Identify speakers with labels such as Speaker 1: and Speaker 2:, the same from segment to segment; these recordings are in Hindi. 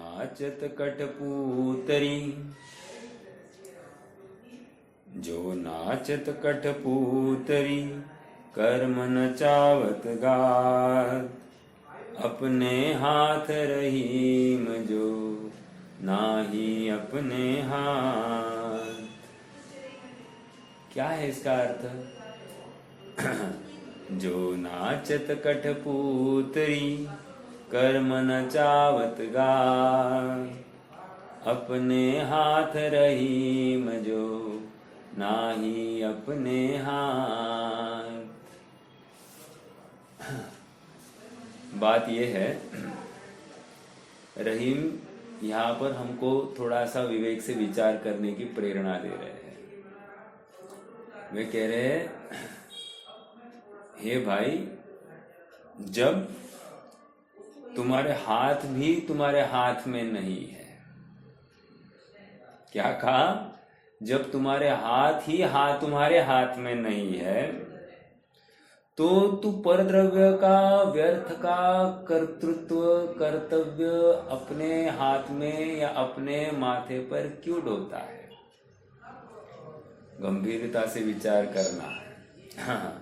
Speaker 1: नाचत कठपुतरी, जो नाचत कठपुतरी, कर्म नचावत गात, अपने हाथ रहीम जो नाही अपने हाथ। क्या है इसका अर्थ? जो नाचत कठपुतरी, कर्म नचावत गात, अपने हाथ रहीम जो नाही अपने हाथ। बात यह है, रहीम यहाँ पर हमको थोड़ा सा विवेक से विचार करने की प्रेरणा दे रहे हैं। वे कह रहे हैं, हे भाई, जब तुम्हारे हाथ भी तुम्हारे हाथ में नहीं है, क्या कहा? जब तुम्हारे हाथ ही तुम्हारे हाथ में नहीं है, तो तू परद्रव्य का, व्यर्थ का कर्तृत्व, कर्तव्य अपने हाथ में या अपने माथे पर क्यों ढोता है? गंभीरता से विचार करना है। हाँ।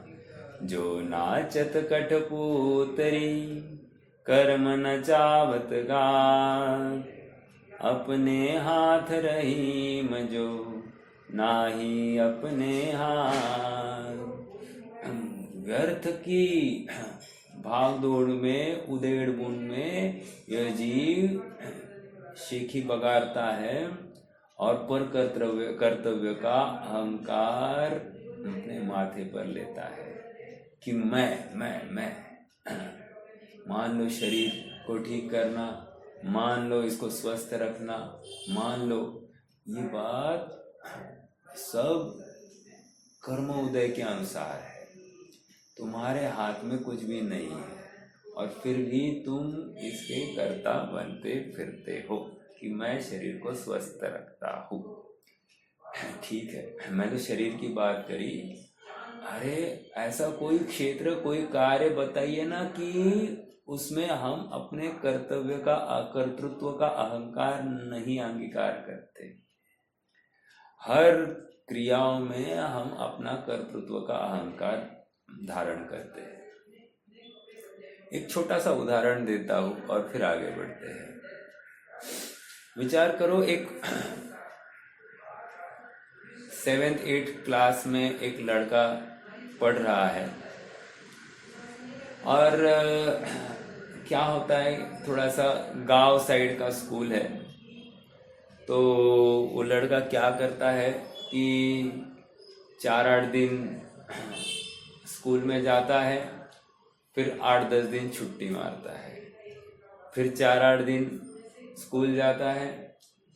Speaker 1: जो नाचत कठपुतरी, कर्म नचावत गात, अपने हाथ रहीम जो नाही अपने हाथ। व्यर्थ की भागदौड़ में, उधेड़ बुन में यह जीव शेखी बगाड़ता है और पर कर्तव्य का अहंकार अपने माथे पर लेता है कि मैं। मान लो शरीर को ठीक करना, मान लो इसको स्वस्थ रखना, मान लो ये बात सब कर्म उदय के अनुसार है। तुम्हारे हाथ में कुछ भी नहीं है और फिर भी तुम इसके कर्ता बनते फिरते हो कि मैं शरीर को स्वस्थ रखता हूँ। ठीक है, मैं तो शरीर की बात करी। अरे ऐसा कोई क्षेत्र, कोई कार्य बताइए ना कि उसमें हम अपने कर्तव्य का, कर्तृत्व का अहंकार नहीं अंगीकार करते। हर क्रियाओं में हम अपना कर्तृत्व का अहंकार धारण करते हैं। एक छोटा सा उदाहरण देता हूं और फिर आगे बढ़ते हैं। विचार करो, एक 7th 8th क्लास में एक लड़का पढ़ रहा है और क्या होता है, थोड़ा सा गांव साइड का स्कूल है। तो वो लड़का क्या करता है कि 4-8 दिन स्कूल में जाता है, फिर 8-10 दिन छुट्टी मारता है, फिर 4-8 दिन स्कूल जाता है,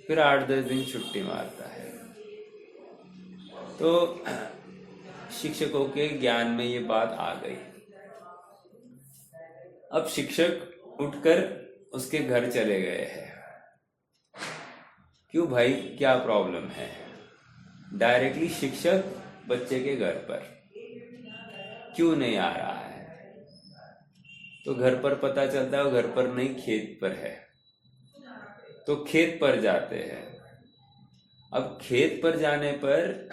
Speaker 1: फिर 8-10 दिन छुट्टी मारता है। तो शिक्षकों के ज्ञान में ये बात आ गई। अब शिक्षक उठकर उसके घर चले गए हैं। क्यों भाई, क्या प्रॉब्लम है? डायरेक्टली शिक्षक बच्चे के घर पर क्यों नहीं आ रहा है? तो घर पर पता चलता है वो घर पर नहीं, खेत पर है। तो खेत पर जाते हैं। अब खेत पर जाने पर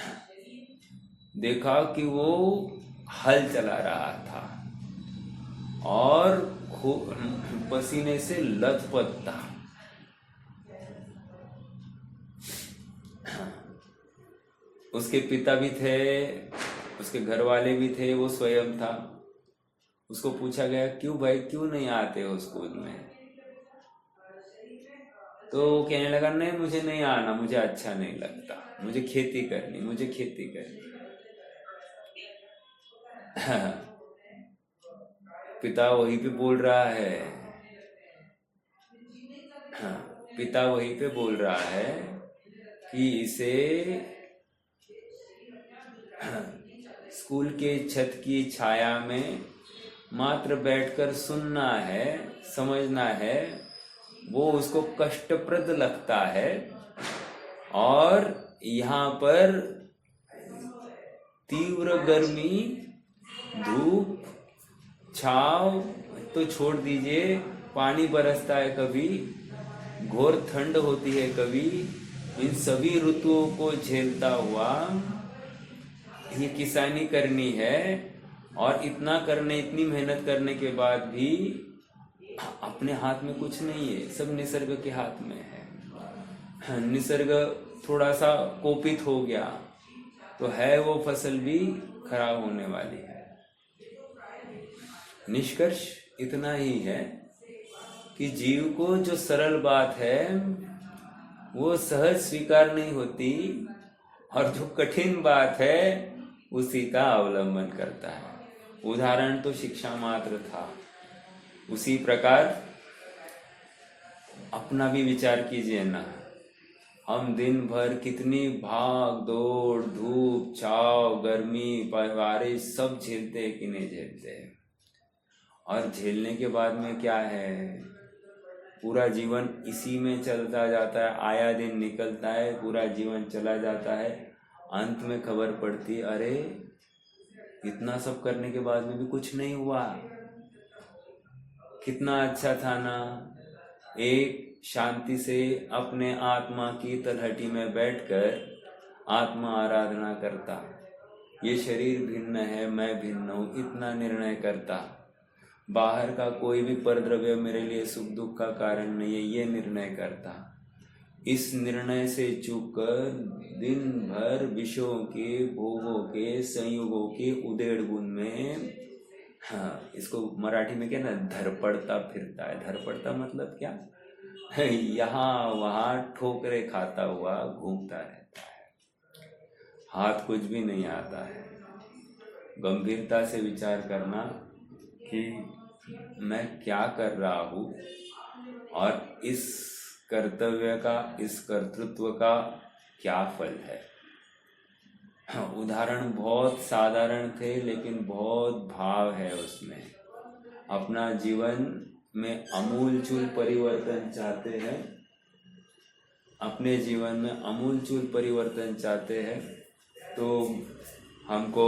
Speaker 1: देखा कि वो हल चला रहा था और पसीने से लथपथ था। उसके पिता भी थे, उसके घर वाले भी थे, वो स्वयं था। उसको पूछा गया, क्यों भाई, क्यों नहीं आते हो स्कूल में? तो वो कहने लगा, नहीं मुझे नहीं आना, मुझे अच्छा नहीं लगता, मुझे खेती करनी, मुझे खेती करनी। पिता वहीं पे बोल रहा है, पिता वहीं पे बोल रहा है कि इसे स्कूल के छत की छाया में मात्र बैठकर सुनना है, समझना है, वो उसको कष्टप्रद लगता है। और यहाँ पर तीव्र गर्मी, धूप, छाव तो छोड़ दीजिए, पानी बरसता है कभी, घोर ठंड होती है कभी, इन सभी ऋतुओं को झेलता हुआ ये किसानी करनी है। और इतना करने, इतनी मेहनत करने के बाद भी अपने हाथ में कुछ नहीं है, सब निसर्ग के हाथ में है। निसर्ग थोड़ा सा कोपित हो गया तो है वो फसल भी खराब होने वाली है। निष्कर्ष इतना ही है कि जीव को जो सरल बात है वो सहज स्वीकार नहीं होती, और जो कठिन बात है उसी का अवलंबन करता है। उदाहरण तो शिक्षा मात्र था, उसी प्रकार अपना भी विचार कीजिए ना। हम दिन भर कितनी भाग दौड़, धूप छाव, गर्मी, बारिश सब झेलते हैं कि नहीं झेलते हैं। और झेलने के बाद में क्या है, पूरा जीवन इसी में चलता जाता है, आया दिन निकलता है, पूरा जीवन चला जाता है। अंत में खबर पड़ती, अरे इतना सब करने के बाद में भी कुछ नहीं हुआ, कितना अच्छा था ना एक शांति से अपने आत्मा की तलहटी में बैठकर आत्मा आराधना करता, ये शरीर भिन्न है, मैं भिन्न हूँ, इतना निर्णय करता, बाहर का कोई भी परद्रव्य मेरे लिए सुख दुख का कारण नहीं है, ये निर्णय करता। इस निर्णय से चूक कर दिन भर विषयों के, भोगों के, संयोगों के उधेड़ बुन में, हाँ इसको मराठी में क्या ना, धरपड़ता फिरता है। धरपड़ता मतलब क्या, यहाँ वहाँ ठोकरे खाता हुआ घूमता रहता है, हाथ कुछ भी नहीं आता है। गंभीरता से विचार करना कि मैं क्या कर रहा हूँ और इस कर्तव्य का, इस कर्तृत्व का क्या फल है। उदाहरण बहुत साधारण थे लेकिन बहुत भाव है उसमें। अपना जीवन में अमूलचूल परिवर्तन चाहते हैं, अपने जीवन में अमूलचूल परिवर्तन चाहते हैं तो हमको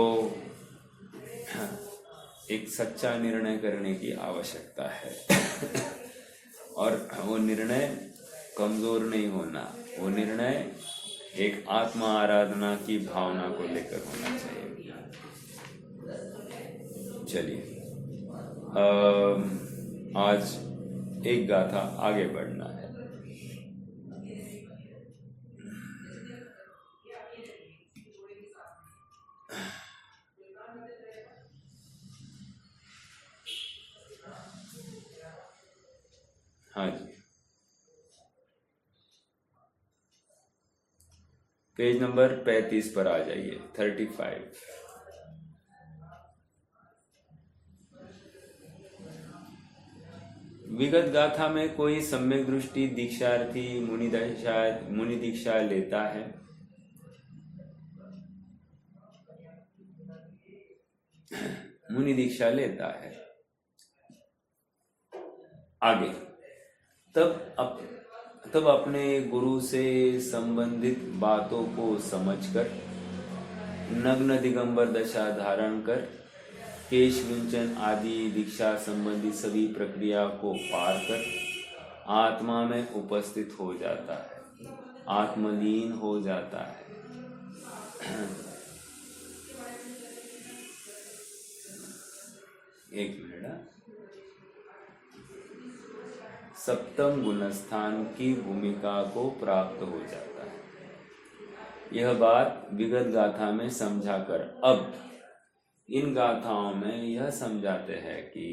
Speaker 1: एक सच्चा निर्णय करने की आवश्यकता है। और वो निर्णय कमजोर नहीं होना, वो निर्णय एक आत्मा आराधना की भावना को लेकर होना चाहिए। चलिए आज एक गाथा आगे बढ़ना है। हाँ जी, पेज नंबर 35 पर आ जाइए, 35। विगत गाथा में कोई सम्यक दृष्टि दीक्षार्थी मुनि दीक्षा लेता है। मुनि दीक्षा लेता है, आगे तब अपने गुरु से संबंधित बातों को समझकर नग्न दिगंबर दशा धारण कर केश विंचन आदि दीक्षा संबंधी सभी प्रक्रिया को पार कर आत्मा में उपस्थित हो जाता है, आत्मलीन हो जाता है। एक मिनट। सप्तम गुणस्थान की भूमिका को प्राप्त हो जाता है। यह बात विगत गाथा में समझाकर अब इन गाथाओं में यह समझाते हैं कि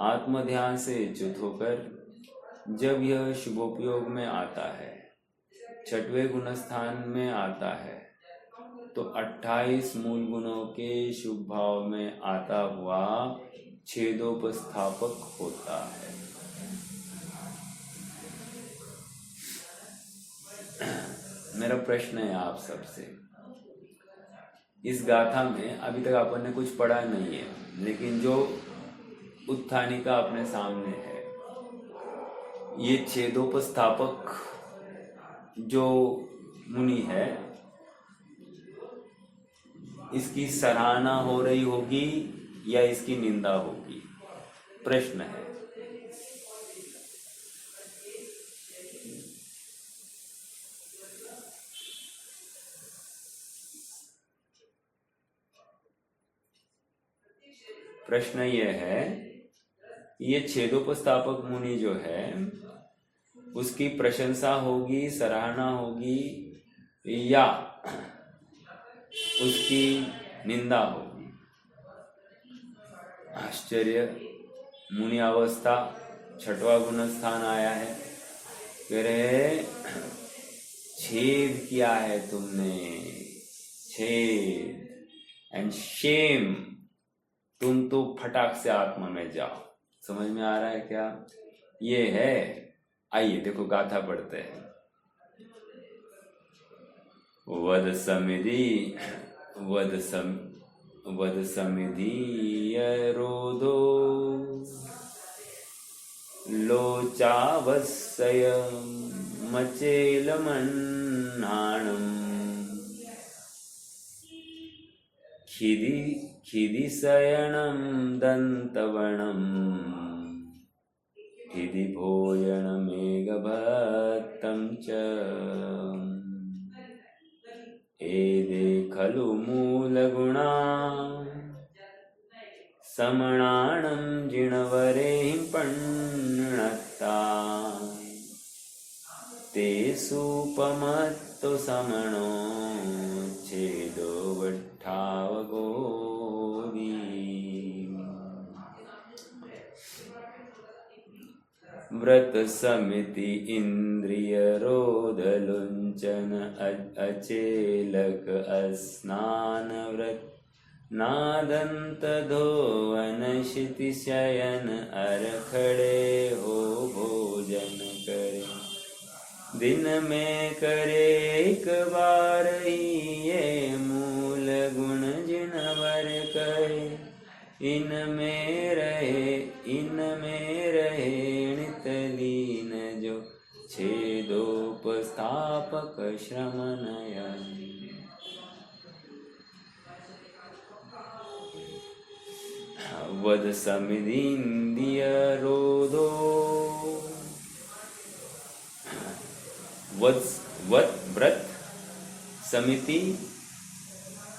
Speaker 1: आत्मध्यान से च्युत होकर जब यह शुभोपयोग में आता है, छठवें गुणस्थान में आता है, तो 28 मूल गुणों के शुभ भाव में आता हुआ छेदोपस्थापक होता है। मेरा प्रश्न है आप सबसे, इस गाथा में अभी तक अपन ने कुछ पढ़ा नहीं है, लेकिन जो उत्थानिका अपने सामने है, ये छेदोपस्थापक जो मुनि है, इसकी सराहना हो रही होगी या इसकी निंदा होगी? प्रश्न है। प्रश्न ये है, ये छेदोपस्थापक मुनि जो है उसकी प्रशंसा होगी, सराहना होगी या उसकी निंदा होगी? आश्चर्य। मुनि अवस्था 6वां गुण स्थान आया है, कह रहे छेद किया है तुमने, छेद एंड शेम, तुम तो फटाक से आत्मा में जाओ। समझ में आ रहा है क्या? ये है। आइए देखो गाथा पढ़ते हैं। वद समिधि रोधो लोचावस्सय मचेलमन्नाणम् खिदि शयनं दन्तवनं खिदि भोजनमेघभत्तं च एदे खलु मूलगुणा समणानं जिणवरें पण्णत्ता ते सुपमत्तो समणो छेदो वट्ठावगोदी। व्रत समिति इंद्रिय रोधलुंचन अचेलक अस्नान व्रत नादंत धोवन शिति शयन अरखड़े हो भोजन करे। दिन में करे एक बार ही ये मूल गुण जिनवर कहे। इनमें रहे नितलीन जो छेदोपस्थापक श्रम नयन। वद समिधीन्द्रिय रोधो, व्रत समिति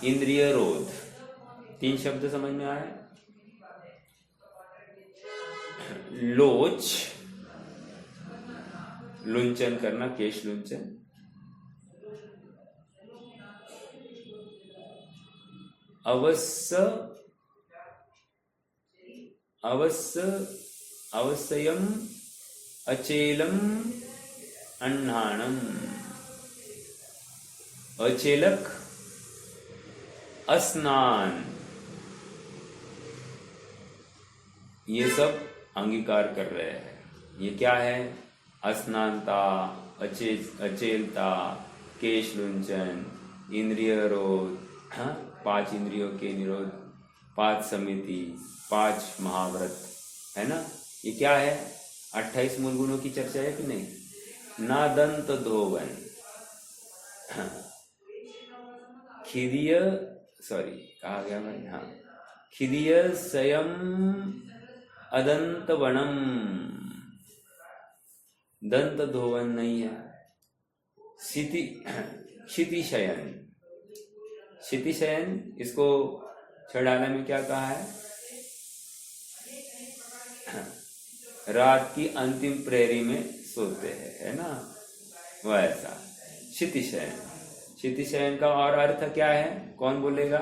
Speaker 1: इंद्रिय रोध, 3 शब्द समझ में आए। लोच, लुंचन करना, केश लुंचन। अवस्यम अचेलम अन्नाणम, अचेलक स्नान, ये सब अंगीकार कर रहे हैं। ये क्या है? अस्नानता, अचेलता, केश लुंचन, इंद्रिय रोध, 5 इंद्रियों के निरोध, 5 समिति, 5 महाव्रत, है ना? ये क्या है? 28 मूल गुणों की चर्चा है कि नहीं? नादंत धोवन, कहा गया भाई? हाँ, खिदीय स्वयं अदंत वनम, दंत धोवन नहीं है। क्षिति शयन, इसको छड़ाना में क्या कहा है? रात की अंतिम प्रहरी में सोते हैं, है ना? वैसा क्षिति शयन का और अर्थ क्या है? कौन बोलेगा?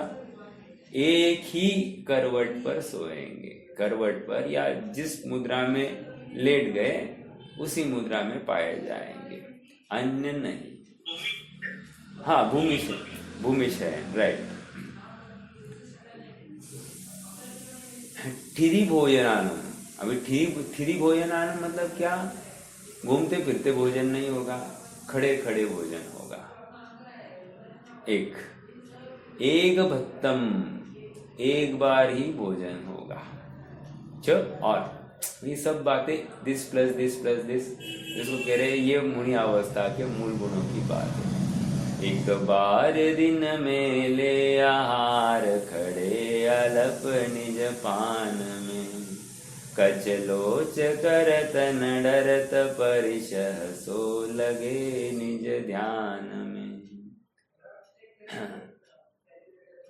Speaker 1: एक ही करवट पर सोएंगे, करवट पर या जिस मुद्रा में लेट गए उसी मुद्रा में पाए जाएंगे, अन्य नहीं। हाँ, भूमि शयन, राइट। ठिरी भोजनानम, अभी ठिरी भोजनानम मतलब क्या? घूमते फिरते भोजन नहीं होगा, खड़े खड़े भोजन होगा। एक भत्तम, एक बार ही भोजन होगा। और ये सब बातें दिस प्लस दिस, जिसको कह रहे हैं ये मुनि अवस्था के मूल गुणों की बात है। एक बार दिन में ले आहार खड़े अलप निज पान में, कचलोच करत न डरत परिशह सो लगे निज ध्यान में।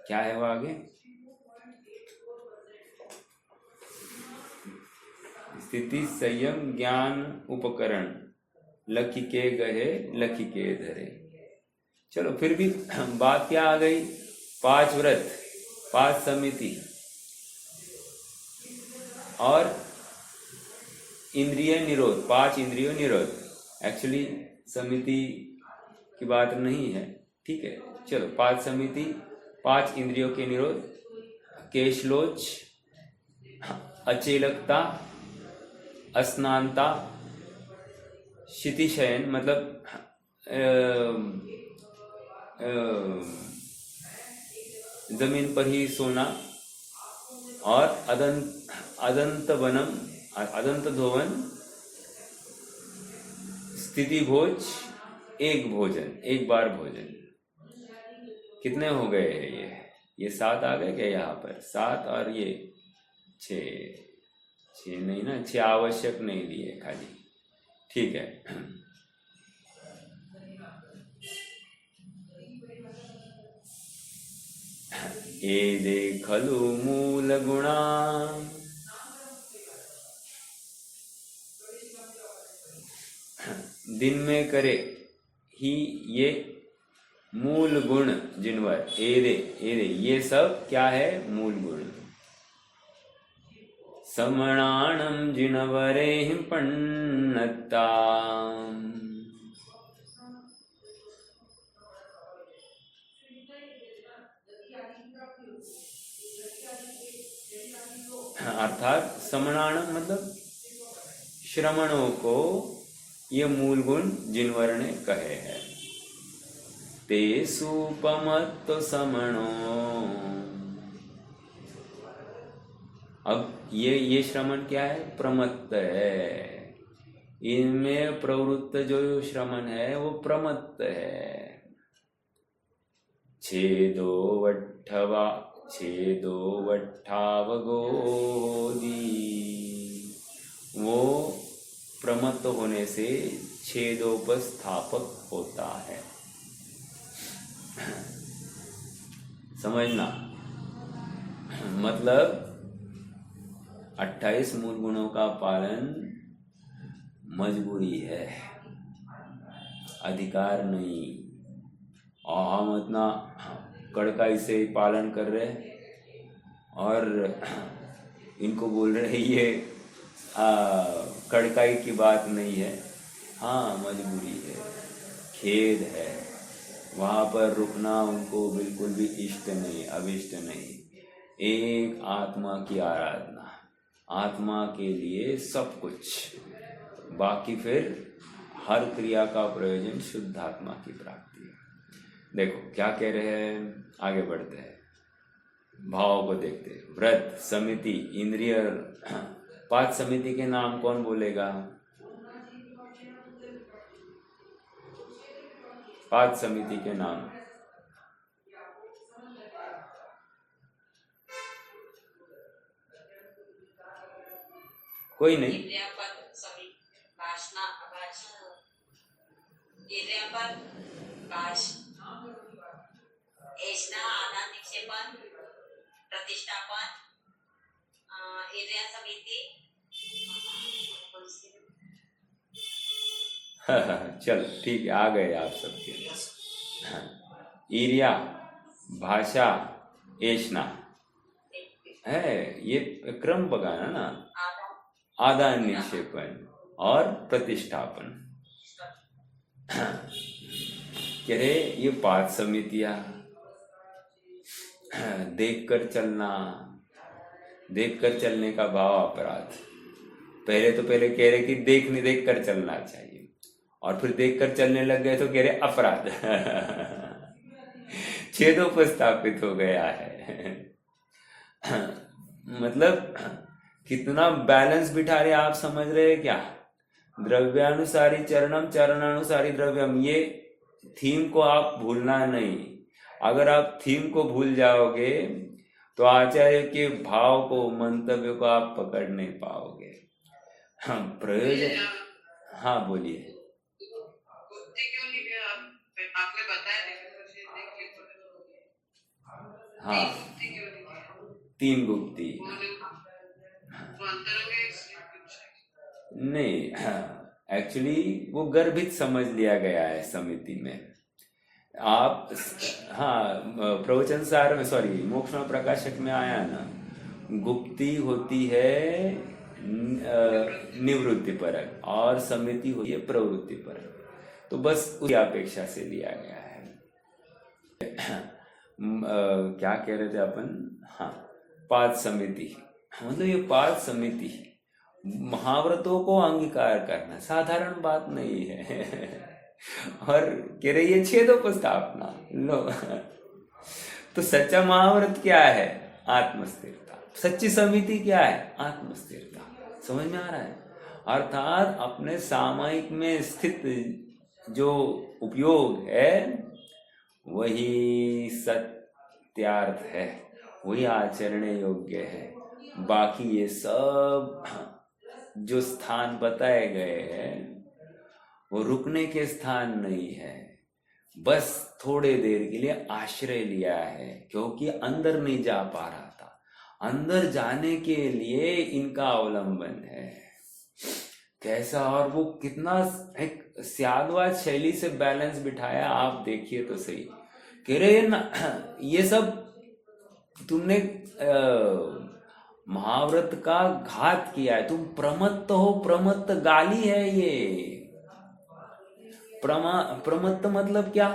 Speaker 1: क्या है वो आगे? स्थिति संयम ज्ञान उपकरण, लखी के गहे लखी के धरे। चलो फिर भी बात क्या आ गई, 5 व्रत, 5 समिति और इंद्रिय निरोध, 5 इंद्रिय निरोध। एक्चुअली समिति की बात नहीं है, ठीक है। चलो 5 समिति, 5 इंद्रियों के निरोध, केशलोच, अचेलकता, अस्नानता, क्षितिशयन मतलब जमीन पर ही सोना, और अदंत वनम, अदंत धोवन, स्थिति भोज, एक भोजन, एक बार भोजन। कितने हो गए हैं ये 7 आ गए क्या यहाँ पर, 7 और ये 6 नहीं ना, 6 आवश्यक नहीं लिए खाली, ठीक है। एदे खलु मूल गुणा, दिन में करे ही ये मूल गुण जिनवर, एदे एदे ये सब क्या है, मूल गुण। समणाणम जिनवरे पन्नता, अर्थात समणाणम मतलब श्रमणों को ये मूल गुण जिनवर ने कहे हैं। ते सुपमत्त समणो, अब ये श्रमण क्या है, प्रमत्त है। इनमें प्रवृत्त जो श्रमण है वो प्रमत्त है। छेदो वट्ठावगोदी, वो प्रमत्त होने से छेदोपस्थापक होता है। समझना, मतलब 28 मूल गुणों का पालन मजबूरी है, अधिकार नहीं। और हम इतना कड़काई से पालन कर रहे हैं और इनको बोल रहे हैं ये कड़काई की बात नहीं है, हाँ मजबूरी है, खेद है। वहाँ पर रुकना उनको बिल्कुल भी इष्ट नहीं, अभिष्ट नहीं। एक आत्मा की आराधना, आत्मा के लिए सब कुछ, बाकी फिर हर क्रिया का प्रयोजन शुद्ध आत्मा की प्राप्ति है। देखो क्या कह रहे हैं, आगे बढ़ते हैं, भाव को देखते हैं। व्रत, समिति, इंद्रिय, 5 समिति के नाम कौन बोलेगा? 5 समिति के नाम कोई नहीं।
Speaker 2: प्रतिष्ठापन, समिति।
Speaker 1: चल ठीक है, आ गए आप सबके। ईरिया, भाषा, एष्णा है, ये क्रम पकाना ना, आदान निक्षेपण और प्रतिष्ठापन। कह रहे ये 5 समितियां, देखकर चलना, देखकर चलने का भाव अपराध। पहले कह रहे कि देख कर चलना चाहिए, और फिर देखकर चलने लग गए तो कह रहे अपराध। छेदोपस्थापित हो गया है। मतलब कितना बैलेंस बिठा रहे, आप समझ रहे हैं क्या? द्रव्यानुसारी चरणम, चरणानुसारी द्रव्यम, ये थीम को आप भूलना नहीं। अगर आप थीम को भूल जाओगे तो आचार्य के भाव को, मंतव्य को आप पकड़ नहीं पाओगे। हाँ प्रयोजन, हाँ बोलिए।
Speaker 2: आपने बताया
Speaker 1: हाँ 3 गुप्ती। नहीं, एक्चुअली वो गर्भित समझ लिया गया है समिति में। आप, हाँ, प्रवचन सार में, सॉरी, मोक्ष में प्रकाशक में आया ना, गुप्ती होती है निवृत्ति परक और समिति होती है प्रवृत्ति परक। तो बस उसकी अपेक्षा से लिया गया है। क्या कह रहे थे अपन? हाँ, पाद समिति, मतलब ये पाद समिति महाव्रतों को अंगीकार करना साधारण बात नहीं है। और कह रही है छेदोपस्थापना लो। तो सच्चा महाव्रत क्या है? आत्मस्थिरता। सच्ची समिति क्या है? आत्मस्थिरता। समझ में आ रहा है? अर्थात अपने सामायिक में स्थित जो उपयोग है वही सत्यार्थ है, वही आचरण योग्य है। बाकी ये सब जो स्थान बताए गए हैं वो रुकने के स्थान नहीं है, बस थोड़े देर के लिए आश्रय लिया है, क्योंकि अंदर नहीं जा पा रहा था। अंदर जाने के लिए इनका अवलंबन है। कैसा, और वो कितना एक स्यादवाद शैली से बैलेंस बिठाया, आप देखिए तो सही। कह रहे ना, ये सब तुमने महाव्रत का घात किया है, तुम प्रमत्त हो। प्रमत्त गाली है ये। प्रमत्त मतलब क्या?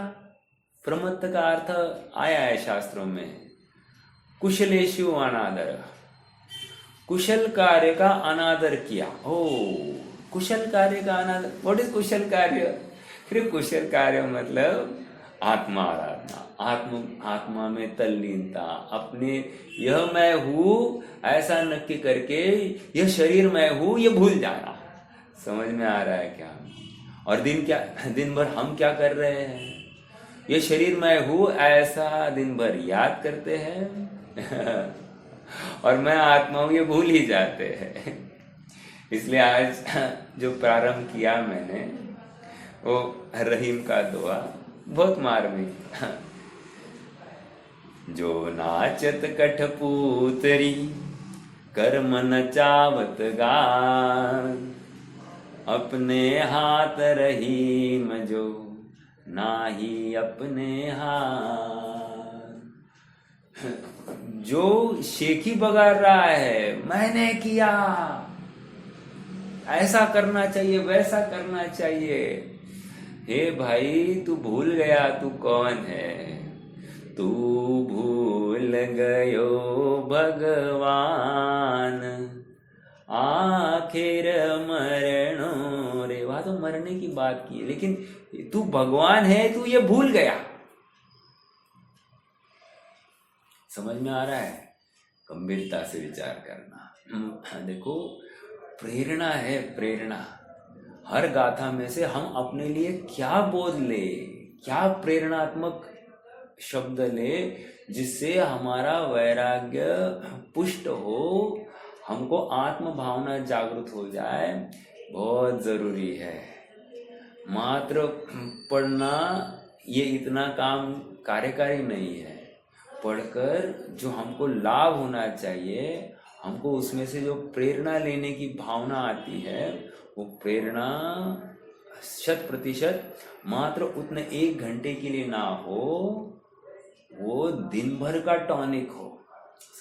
Speaker 1: प्रमत्त का अर्थ आया है शास्त्रों में, कुशलेषु अनादर, कुशल कार्य का अनादर किया। ओ, कुशल कार्य का अनादर, व्हाट इज कुशल कार्य? फिर कुशल कार्य मतलब आत्मा आराधना, आत्मा में तल्लीनता, अपने यह मैं हूं ऐसा नक्की करके यह शरीर मैं हूं ये भूल जाना। समझ में आ रहा है क्या? और दिन भर हम क्या कर रहे हैं? ये शरीर मैं हूं ऐसा दिन भर याद करते हैं और मैं आत्मा हूं ये भूल ही जाते हैं। इसलिए आज जो प्रारंभ किया मैंने वो रहीम का दुआ बहुत मार्मिक। जो नाचत कठपुतरी कर्म नचावत गान, अपने हाथ रहीम जो नाही अपने हाथ। जो शेखी बगाड़ रहा है, मैंने किया, ऐसा करना चाहिए, वैसा करना चाहिए। हे भाई, तू भूल गया तू कौन है? तू भूल गयो भगवान, आखिर मरणो रे। वहां तो मरने की बात की है, लेकिन तू भगवान है, तू ये भूल गया। समझ में आ रहा है? गंभीरता से विचार करना। देखो, प्रेरणा है, प्रेरणा। हर गाथा में से हम अपने लिए क्या बोध ले, क्या प्रेरणात्मक शब्द ले, जिससे हमारा वैराग्य पुष्ट हो, हमको आत्म भावना जागृत हो जाए, बहुत जरूरी है। मात्र पढ़ना ये इतना काम कार्यकारी नहीं है। पढ़कर जो हमको लाभ होना चाहिए, हमको उसमें से जो प्रेरणा लेने की भावना आती है, वो प्रेरणा 100% मात्र उतने 1 घंटे के लिए ना हो, वो दिन भर का टॉनिक हो।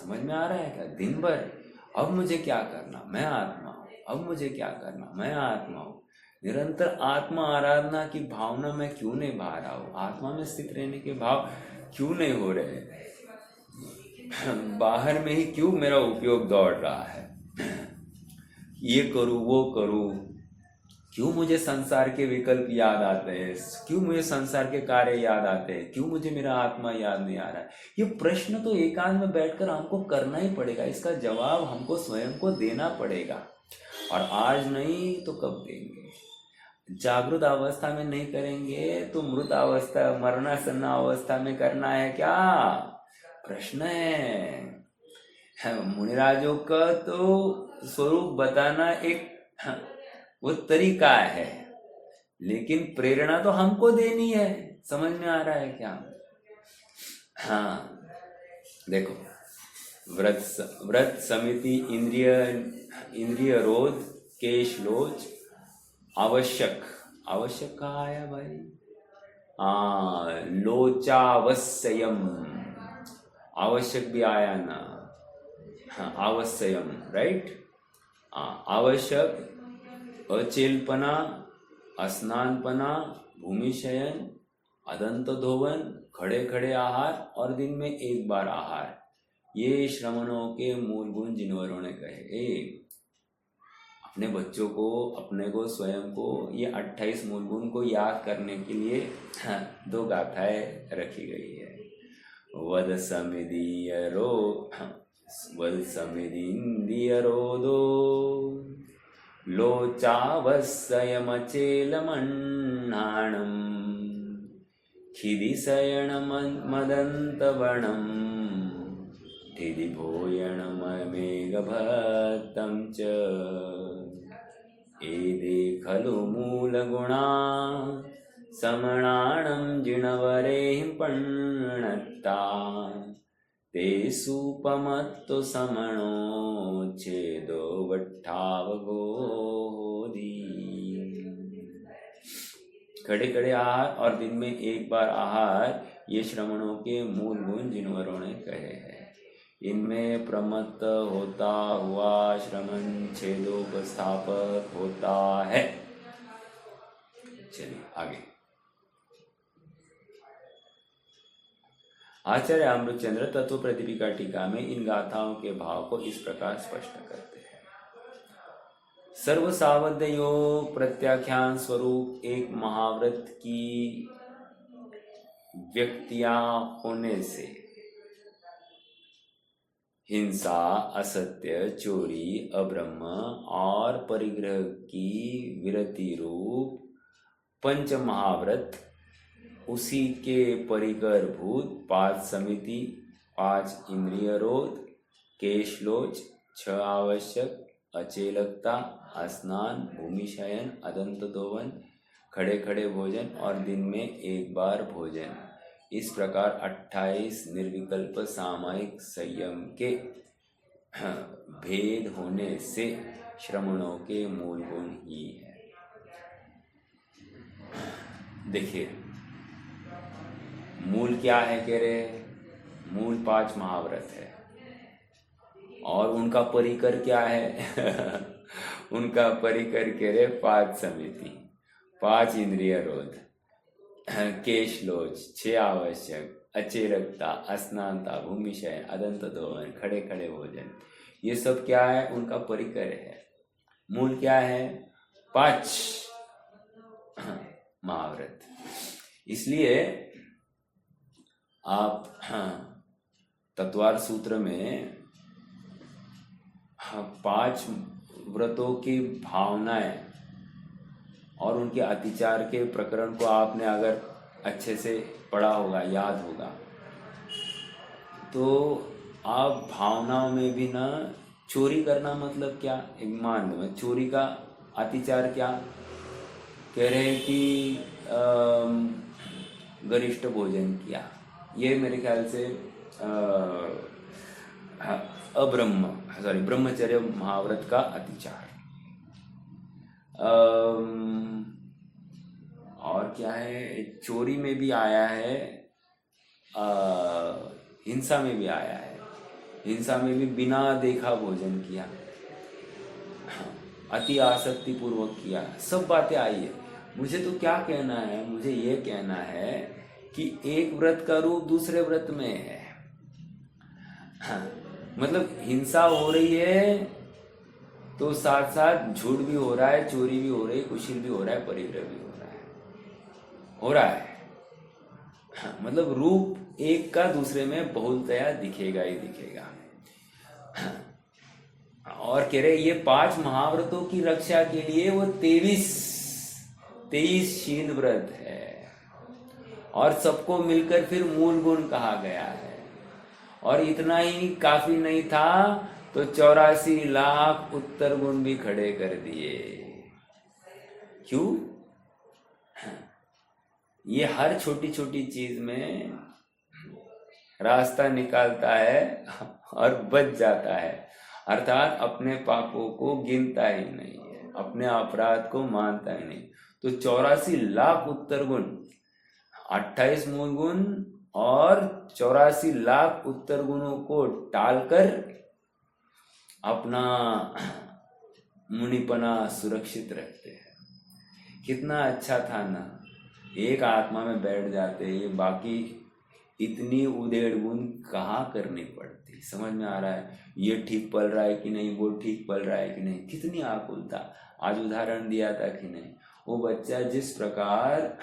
Speaker 1: समझ में आ रहा है क्या? दिन भर, अब मुझे क्या करना, मैं आत्मा हूँ, अब मुझे क्या करना, मैं आत्मा हूँ। निरंतर आत्मा आराधना की भावना में क्यों नहीं बहा रहा हूँ? आत्मा में स्थित रहने के भाव क्यों नहीं हो रहे? बाहर में ही क्यों मेरा उपयोग दौड़ रहा है? ये करूँ, वो करूँ, क्यों मुझे संसार के विकल्प याद आते हैं? क्यों मुझे संसार के कार्य याद आते हैं? क्यों मुझे मेरा आत्मा याद नहीं आ रहा है? ये प्रश्न तो एकांत में बैठकर हमको करना ही पड़ेगा। इसका जवाब हमको स्वयं को देना पड़ेगा, और आज नहीं तो कब देंगे? जागृत अवस्था में नहीं करेंगे तो मृत अवस्था, मरणासन्न अवस्था में करना है क्या? प्रश्न है। मुनिराजों का तो स्वरूप बताना एक वो तरीका है, लेकिन प्रेरणा तो हमको देनी है। समझ में आ रहा है क्या? हाँ, देखो, व्रत समिति, इंद्रिय रोध केशलोच, आवश्यक, आवश्यक कहाँ आया भाई? लोचावस्यम, आवश्यक भी आया ना, हाँ आवश्यम, राइट। आवश्यक, अचेलपना, स्नानपना, भूमिशयन, अदंत धोवन, खड़े खड़े आहार और दिन में एक बार आहार, ये श्रमणों के मूल गुण जिनवरों ने कहे। अपने बच्चों को, अपने को, स्वयं को ये 28 मूल गुण को याद करने के लिए 2 गाथाएं रखी गई है। वद समिदियरो, वद समिदिंदियरोदो, लोचावस्यमचेलमन्नाणं, खिदिशयनमदन्तवणं, ठिदिभोयणममेघभक्तं च, एदे खलु मूलगुणा समणाणं जिणवरेहि पण्णत्ता, ते सुपमत्तो समणो छेदो वट्ठावगोदी। खड़े खड़े आहार और दिन में एक बार आहार, ये श्रमणों के मूल गुण जिनवरों ने कहे हैं। इनमें प्रमत्त होता हुआ श्रमण छेदोपस्थापक होता है। चलिए आगे। आचार्य अमृतचंद्र तत्व प्रतिपिका टीका में इन गाथाओं के भाव को इस प्रकार स्पष्ट करते हैं। सर्व सावध्यो प्रत्याख्यान स्वरूप एक महाव्रत की व्यक्तियां होने से हिंसा, असत्य, चोरी, अब्रह्म और परिग्रह की विरति रूप पंच महाव्रत, उसी के परिकर भूत 5 समिति, 5 इंद्रिय रोध, केशलोच, 6 आवश्यक, अचेलकता, स्नान, भूमिशयन, अदंत दोवन, खड़े खड़े भोजन और दिन में एक बार भोजन, इस प्रकार 28 निर्विकल्प सामायिक संयम के भेद होने से श्रमणों के मूल गुण ही है। देखिए मूल क्या है कह रहे हैं? मूल 5 महाव्रत है और उनका परिकर क्या है? उनका परिकर कह रहे 5 समिति, 5 इंद्रिय रोध, केशलोच, 6 आवश्यक, अचेरकता, स्नानता, भूमिशयन, अदंत दोवन, खड़े खड़े भोजन, ये सब क्या है? उनका परिकर है। मूल क्या है? 5 महाव्रत। इसलिए आप तत्वार सूत्र में 5 व्रतों की भावनाएं और उनके अतिचार के प्रकरण को आपने अगर अच्छे से पढ़ा होगा, याद होगा, तो आप भावनाओं में भी ना, चोरी करना मतलब क्या? एक मान लो चोरी का अतिचार क्या कह रहे हैं कि गरिष्ठ भोजन किया, ये मेरे ख्याल से ब्रह्मचर्य महाव्रत का अतिचार। और क्या है? चोरी में भी आया है, हिंसा में भी आया है। हिंसा में भी बिना देखा भोजन किया, अति आसक्ति पूर्वक किया, सब बातें आई है। मुझे तो क्या कहना है? मुझे ये कहना है कि एक व्रत का रूप दूसरे व्रत में है। मतलब हिंसा हो रही है तो साथ साथ झूठ भी हो रहा है, चोरी भी हो रही है, कुशील भी हो रहा है, परिग्रह भी हो रहा है। मतलब रूप एक का दूसरे में बहुलतया दिखेगा ही दिखेगा। और कह रहे ये 5 महाव्रतों की रक्षा के लिए वो 23 शील व्रत है और सबको मिलकर फिर मूल गुण कहा गया है। और इतना ही काफी नहीं था तो 84 लाख उत्तर गुण भी खड़े कर दिए। क्यों? ये हर छोटी छोटी चीज में रास्ता निकालता है और बच जाता है, अर्थात अपने पापों को गिनता ही नहीं है अपने अपराध को मानता ही नहीं। तो 84 लाख उत्तर गुण, 28 मूल गुण और 84 लाख उत्तर गुणों को टालकर अपना मुनिपना सुरक्षित रखते हैं। कितना अच्छा था ना, एक आत्मा में बैठ जाते, ये बाकी इतनी उधेड़ बुन कहाँ करनी पड़ती। समझ में आ रहा है ये ठीक पल रहा है कि नहीं, वो ठीक पल रहा है कि नहीं, कितनी आकुलता। आज उदाहरण दिया था कि नहीं, वो बच्चा जिस प्रकार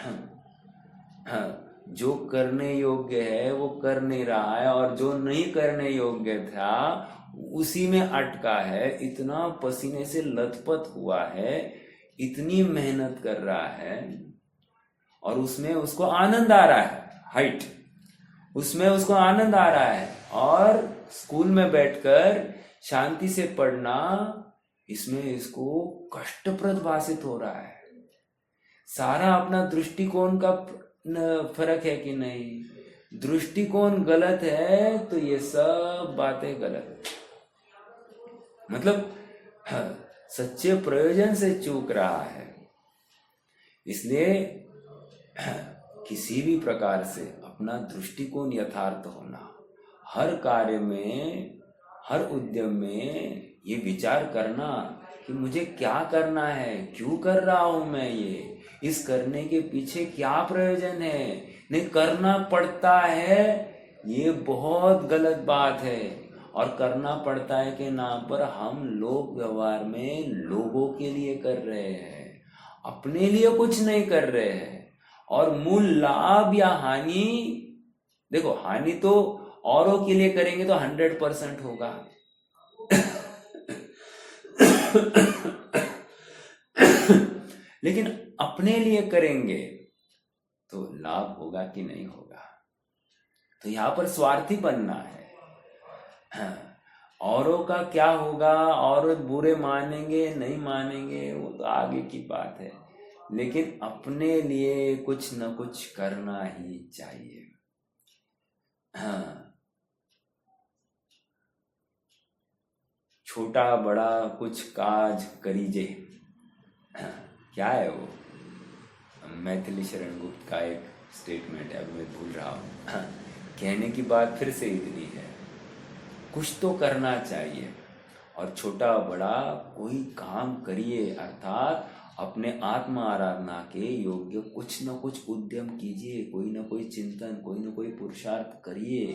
Speaker 1: जो करने योग्य है वो कर नहीं रहा है और जो नहीं करने योग्य था उसी में अटका है, इतना पसीने से लथपथ हुआ है, इतनी मेहनत कर रहा है और उसमें उसको आनंद आ रहा है। हाइट, उसमें उसको आनंद आ रहा है और स्कूल में बैठकर शांति से पढ़ना, इसमें इसको कष्टप्रद भाषित हो रहा है। सारा अपना दृष्टिकोण का फर्क है कि नहीं, दृष्टिकोण गलत है तो ये सब बातें गलत, मतलब सच्चे प्रयोजन से चूक रहा है। इसलिए किसी भी प्रकार से अपना दृष्टिकोण यथार्थ होना, हर कार्य में, हर उद्यम में ये विचार करना कि मुझे क्या करना है, क्यों कर रहा हूं मैं ये, इस करने के पीछे क्या प्रयोजन है। नहीं, करना पड़ता है, ये बहुत गलत बात है। और करना पड़ता है के नाम पर हम लोग व्यवहार में लोगों के लिए कर रहे हैं, अपने लिए कुछ नहीं कर रहे हैं। और मूल लाभ या हानि, देखो हानि तो औरों के लिए करेंगे तो 100% होगा लेकिन अपने लिए करेंगे तो लाभ होगा कि नहीं होगा। तो यहां पर स्वार्थी बनना है। औरों का क्या होगा, और बुरे मानेंगे नहीं मानेंगे वो तो आगे की बात है, लेकिन अपने लिए कुछ न कुछ करना ही चाहिए। छोटा बड़ा कुछ काज करीजे, क्या है वो, मैथिली शरण गुप्त का एक स्टेटमेंट है, अब मैं भूल रहा हूँ। कहने की बात फिर से इतनी है, कुछ तो करना चाहिए और छोटा बड़ा कोई काम करिए, अर्थात अपने आत्म आराधना के योग्य कुछ न कुछ उद्यम कीजिए, कोई न कोई चिंतन, कोई न कोई पुरुषार्थ करिए।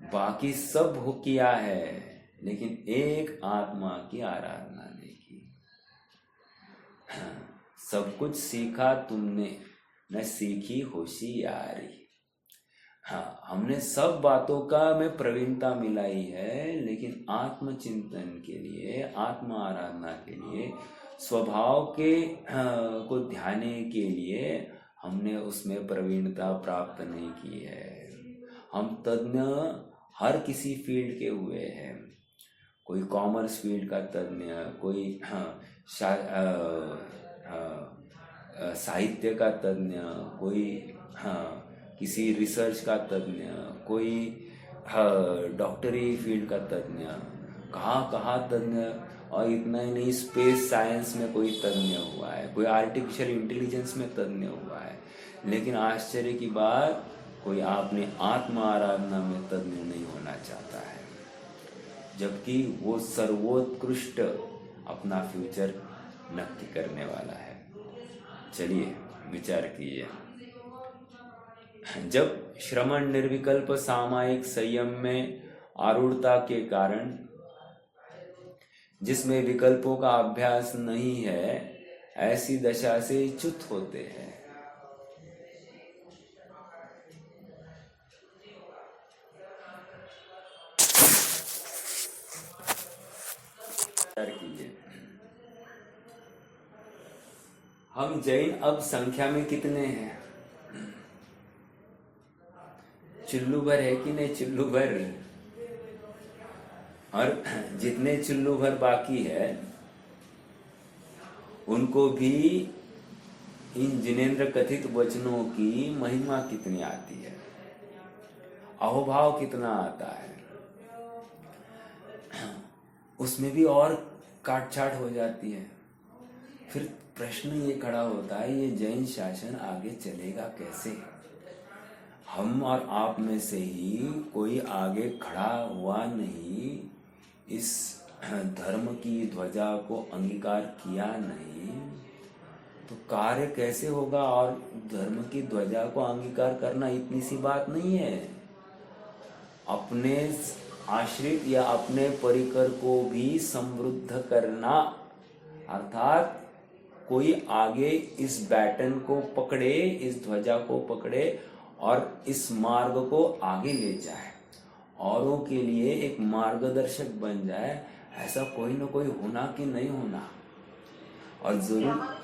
Speaker 1: बाकी सब हो किया है लेकिन एक आत्मा की आराधना नहीं की। सब कुछ सीखा तुमने, न सीखी होशियारी। हाँ, हमने सब बातों का में प्रवीणता मिलाई है, लेकिन आत्मचिंतन के लिए, आत्म आराधना के लिए, स्वभाव के को ध्याने के लिए हमने उसमें प्रवीणता प्राप्त नहीं की है। हम तज्ञ हर किसी फील्ड के हुए हैं, कोई कॉमर्स फील्ड का तज्ञ, कोई साहित्य का तज्ञ, कोई किसी रिसर्च का तज्ञ, कोई डॉक्टरी फील्ड का तज्ञ, कहाँ तज्ञ। और इतना ही नहीं, स्पेस साइंस में कोई तज्ञ हुआ है, कोई आर्टिफिशियल इंटेलिजेंस में तज्ञ हुआ है, लेकिन आश्चर्य की बात कोई आपने आत्म आराधना में तज्ञ नहीं होना चाहता है, जबकि वो सर्वोत्कृष्ट अपना फ्यूचर नक्की करने वाला है। चलिए विचार कीजिए, जब श्रमण निर्विकल्प सामायिक संयम में आरूढ़ता के कारण, जिसमें विकल्पों का अभ्यास नहीं है, ऐसी दशा से च्युत होते हैं। हम जैन अब संख्या में कितने हैं? चुल्लू भर है कि नहीं? चुल्लू भर। और जितने चुल्लू भर बाकी है उनको भी इन जिनेंद्र कथित वचनों की महिमा कितनी आती है, अहोभाव कितना आता है, उसमें भी और काट छाट हो जाती है। फिर प्रश्न ये खड़ा होता है, ये जैन शासन आगे चलेगा कैसे? हम और आप में से ही कोई आगे खड़ा हुआ नहीं, इस धर्म की ध्वजा को अंगीकार किया नहीं, तो कार्य कैसे होगा? और धर्म की ध्वजा को अंगीकार करना इतनी सी बात नहीं है। अपने आश्रित या अपने परिकर को भी समृद्ध करना, अर्थात कोई आगे इस बैटन को पकड़े, इस ध्वजा को पकड़े और इस मार्ग को आगे ले जाए, औरों के लिए एक मार्गदर्शक बन जाए, ऐसा कोई ना कोई होना कि नहीं होना। और जरूर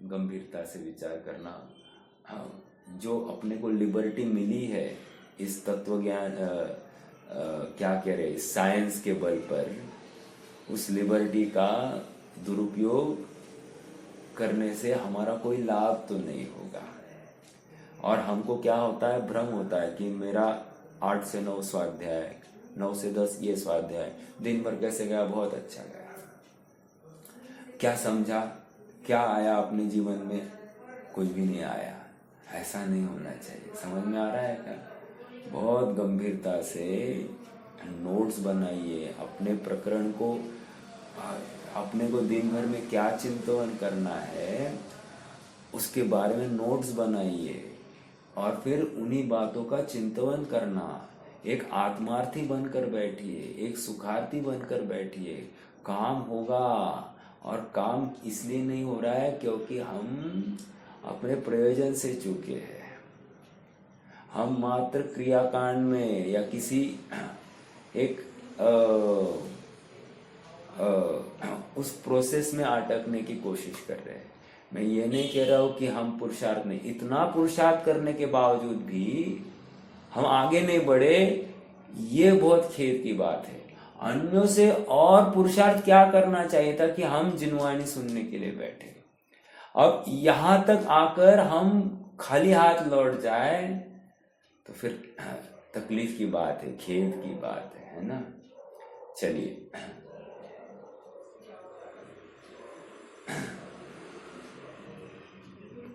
Speaker 1: गंभीरता से विचार करना। जो अपने को लिबर्टी मिली है इस तत्व ज्ञान क्या कह रहे, साइंस के बल पर, उस लिबर्टी का दुरुपयोग करने से हमारा कोई लाभ तो नहीं होगा। और हमको क्या होता है, भ्रम होता है कि मेरा 8 से 9 स्वाध्याय, 9 से 10 ये स्वाध्याय, दिन भर कैसे गया? बहुत अच्छा गया। क्या समझा, क्या आया अपने जीवन में? कुछ भी नहीं आया। ऐसा नहीं होना चाहिए। समझ में आ रहा है क्या? बहुत गंभीरता से नोट्स बनाइए अपने प्रकरण को, अपने को दिन भर में क्या चिंतन करना है उसके बारे में नोट्स बनाइए, और फिर उन्हीं बातों का चिंतन करना। एक आत्मार्थी बनकर बैठिए, एक सुखार्थी बनकर बैठिए। काम होगा, और काम इसलिए नहीं हो रहा है क्योंकि हम अपने प्रयोजन से चूके हैं। हम मात्र क्रियाकांड में या किसी एक उस प्रोसेस में अटकने की कोशिश कर रहे हैं। मैं ये नहीं कह रहा हूँ कि हम पुरुषार्थ नहीं, इतना पुरुषार्थ करने के बावजूद भी हम आगे नहीं बढ़े, ये बहुत खेद की बात है। अन्यों से और पुरुषार्थ क्या करना चाहिए था कि हम जिनवानी सुनने के लिए बैठे। अब यहां तक आकर हम खाली हाथ लौट जाए तो फिर तकलीफ की बात है, खेद की बात है ना। चलिए,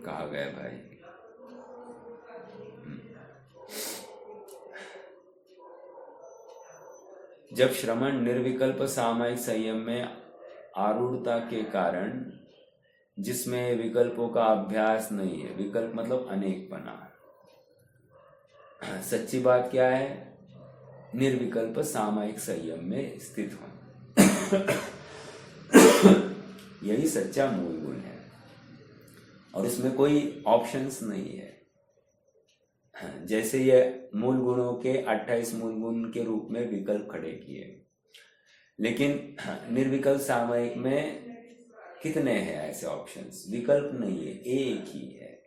Speaker 1: कहा गया भाई? जब श्रमण निर्विकल्प सामायिक संयम में आरूढ़ता के कारण, जिसमें विकल्पों का अभ्यास नहीं है, विकल्प मतलब अनेकपना, सच्ची बात क्या है? निर्विकल्प सामायिक संयम में स्थित होना, यही सच्चा मूल गुण है, और इसमें कोई ऑप्शंस नहीं है। जैसे ये मूल गुणों के 28 मूल गुण के रूप में विकल्प खड़े किए, लेकिन निर्विकल्प सामायिक में कितने हैं ऐसे ऑप्शंस? विकल्प नहीं है, एक ही है,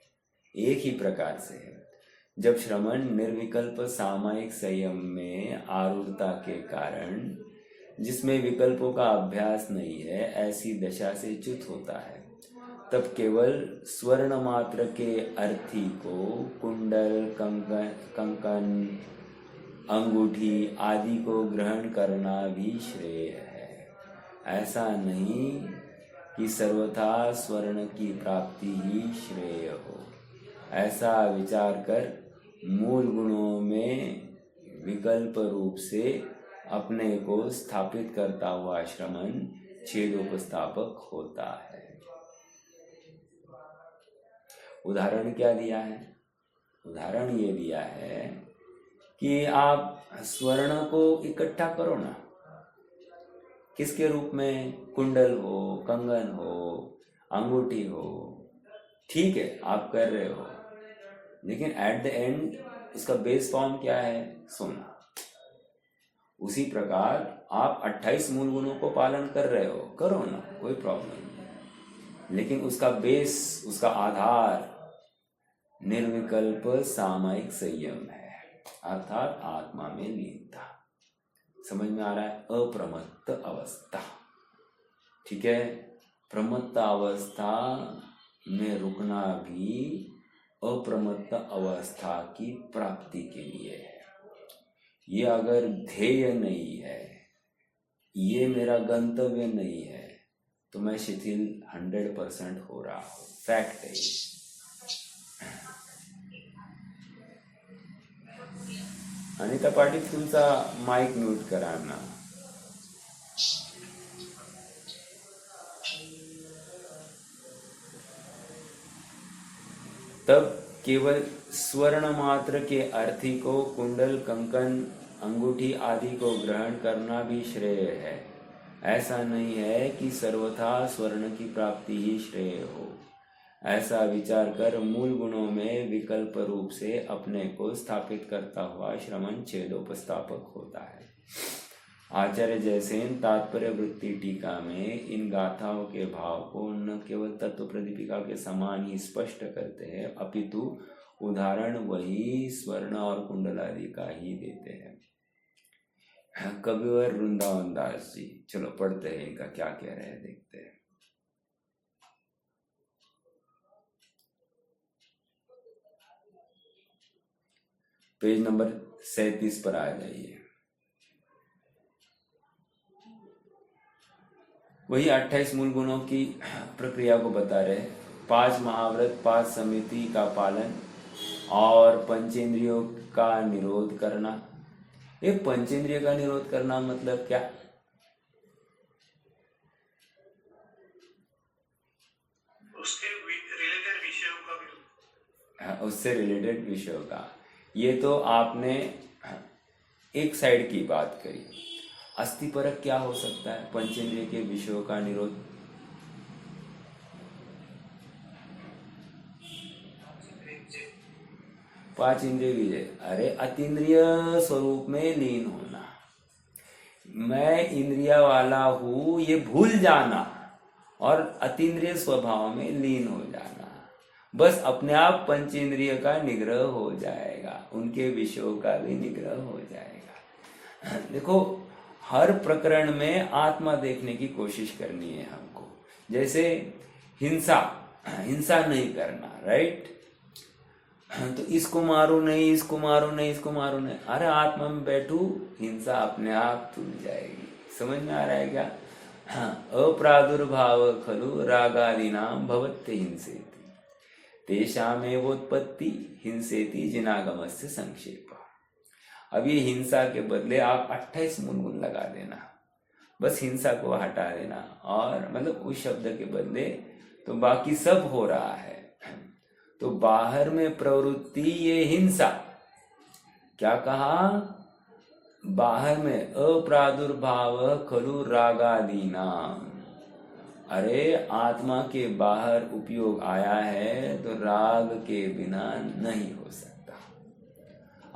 Speaker 1: एक ही प्रकार से है। जब श्रमण निर्विकल्प सामायिक संयम में आरूढ़ता के कारण, जिसमें विकल्पों का अभ्यास नहीं है, ऐसी दशा से च्युत होता है, तब केवल स्वर्ण मात्र के अर्थी को कुंडल, कंकन, अंगूठी आदि को ग्रहण करना भी श्रेय है। ऐसा नहीं कि सर्वथा स्वर्ण की प्राप्ति ही श्रेय हो। ऐसा विचार कर मूल गुणों में विकल्प रूप से अपने को स्थापित करता हुआ श्रमण छेदोपस्थापक होता है। उदाहरण क्या दिया है? उदाहरण ये दिया है कि आप स्वर्ण को इकट्ठा करो ना, किसके रूप में? कुंडल हो, कंगन हो, अंगूठी हो, ठीक है आप कर रहे हो, लेकिन एट द एंड उसका बेस फॉर्म क्या है? सोना। उसी प्रकार आप 28 मूल गुणों को पालन कर रहे हो, करो ना, कोई प्रॉब्लम नहीं, लेकिन उसका बेस, उसका आधार निर्विकल्प सामायिक संयम है, अर्थात आत्मा में लीनता। समझ में आ रहा है? अप्रमत्त अवस्था, ठीक है। प्रमत्त अवस्था में रुकना भी अप्रमत्त अवस्था की प्राप्ति के लिए है। ये अगर ध्येय नहीं है, ये मेरा गंतव्य नहीं है, तो मैं शिथिल 100% हो रहा हूँ। फैक्ट है। अनिता पाटील, तुमचा माइक म्यूट करा ना। तब केवल स्वर्ण मात्र के अर्थी को कुंडल, कंकन, अंगूठी आदि को ग्रहण करना भी श्रेय है। ऐसा नहीं है कि सर्वथा स्वर्ण की प्राप्ति ही श्रेय हो। ऐसा विचार कर मूल गुणों में विकल्प रूप से अपने को स्थापित करता हुआ श्रमण छेदोपस्थापक होता है। आचार्य जयसेन तात्पर्य वृत्ति टीका में इन गाथाओं के भाव को न केवल तत्व प्रदीपिका के समान ही स्पष्ट करते हैं, अपितु उदाहरण वही स्वर्ण और कुंडल आदि का ही देते हैं। कविवर वृंदावन दास जी, चलो पढ़ते हैं इनका क्या कह रहे हैं, देखते हैं। पेज नंबर 37 पर आ जाइए। वही 28 मूल गुणों की प्रक्रिया को बता रहे। 5 महाव्रत, 5 समिति का पालन और पंचेंद्रियों का निरोध करना। ये पंचेंद्रिय का निरोध करना मतलब क्या?
Speaker 3: उसके रिलेटेड विषयों का भी,
Speaker 1: उससे रिलेटेड विषयों का। ये तो आपने एक साइड की बात करी। अस्थिपरक क्या हो सकता है? पंचेंद्रिय के विषयों का निरोध। पांच इंद्रिय विजय, अरे अतीन्द्रिय स्वरूप में लीन होना। मैं इंद्रिया वाला हूं ये भूल जाना और अतीन्द्रिय स्वभाव में लीन हो जाना। बस अपने आप पंचेंद्रिय का निग्रह हो जाएगा, उनके विषयों का भी निग्रह हो जाएगा। देखो, हर प्रकरण में आत्मा देखने की कोशिश करनी है हमको। जैसे हिंसा नहीं करना, राइट? तो इसको मारो नहीं, इसको मारो नहीं, इसको मारो नहीं। अरे आत्मा में बैठू, हिंसा अपने आप टूट जाएगी। समझ में आ रहा है क्या? अप्रादुर्भाव खलु रागादीनाम भवत्ते हिंसेति तेषामेवोत्पत्ति हिंसेति जिनागमस्य संक्षेप। अब ये हिंसा के बदले आप 28 मुनमुन लगा देना, बस हिंसा को हटा देना, और मतलब उस शब्द के बदले तो बाकी सब हो रहा है। तो बाहर में प्रवृत्ति ये हिंसा, क्या कहा? बाहर में अप्रादुर्भाव खलु रागादीनाम। अरे आत्मा के बाहर उपयोग आया है तो राग के बिना नहीं हो सकता।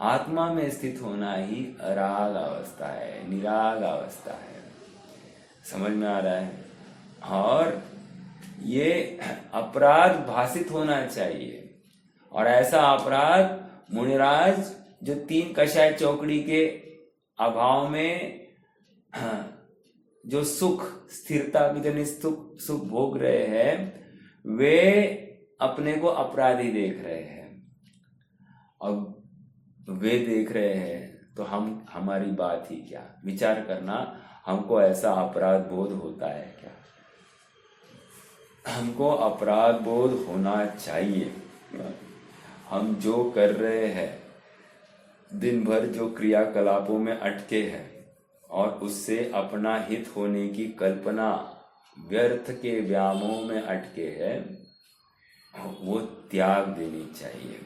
Speaker 1: आत्मा में स्थित होना ही अराग अवस्था है, निराग अवस्था है। समझ में आ रहा है? और ये अपराध भासित होना चाहिए, और ऐसा अपराध मुनिराज जो 3 कषाय चौकड़ी के अभाव में जो सुख, स्थिरता की जन सुख भोग रहे हैं, वे अपने को अपराधी देख रहे हैं। अब वे देख रहे हैं तो हमारी बात ही क्या? विचार करना, हमको ऐसा अपराध बोध होता है क्या? हमको अपराध बोध होना चाहिए। हम जो कर रहे हैं, दिन भर जो क्रियाकलापों में अटके हैं और उससे अपना हित होने की कल्पना, व्यर्थ के व्यामों में अटके हैं, वो त्याग देनी चाहिए।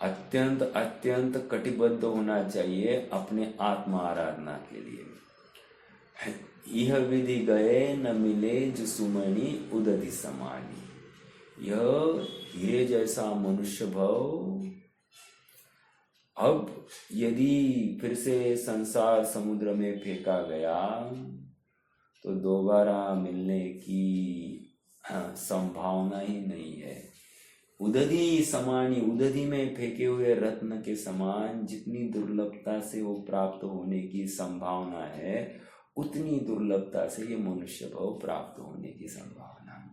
Speaker 1: अत्यंत अत्यंत कटिबद्ध होना चाहिए अपने आत्मा आराधना के लिए। यह विधि गए न मिले जो सुमणि उदधि समानी। यह हीरे जैसा मनुष्य भव अब यदि फिर से संसार समुद्र में फेंका गया तो दोबारा मिलने की संभावना ही नहीं है। उदधि समानी, उदधि में फेंके हुए रत्न के समान जितनी दुर्लभता से वो प्राप्त होने की संभावना है, उतनी दुर्लभता से ये मनुष्य भाव प्राप्त होने की संभावना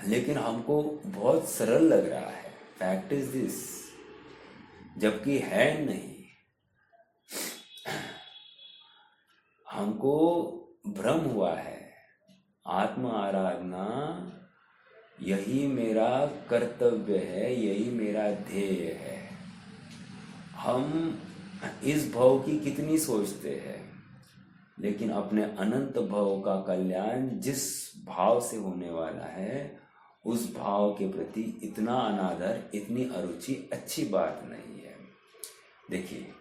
Speaker 1: लेकिन हमको बहुत सरल लग रहा है, फैक्ट इज दिस, जबकि है नहीं। हमको भ्रम हुआ है। आत्म आराधना यही मेरा कर्तव्य है, यही मेरा ध्येय है। हम इस भव की कितनी सोचते हैं, लेकिन अपने अनंत भव का कल्याण जिस भाव से होने वाला है, उस भाव के प्रति इतना अनादर, इतनी अरुचि अच्छी बात नहीं है। देखिए,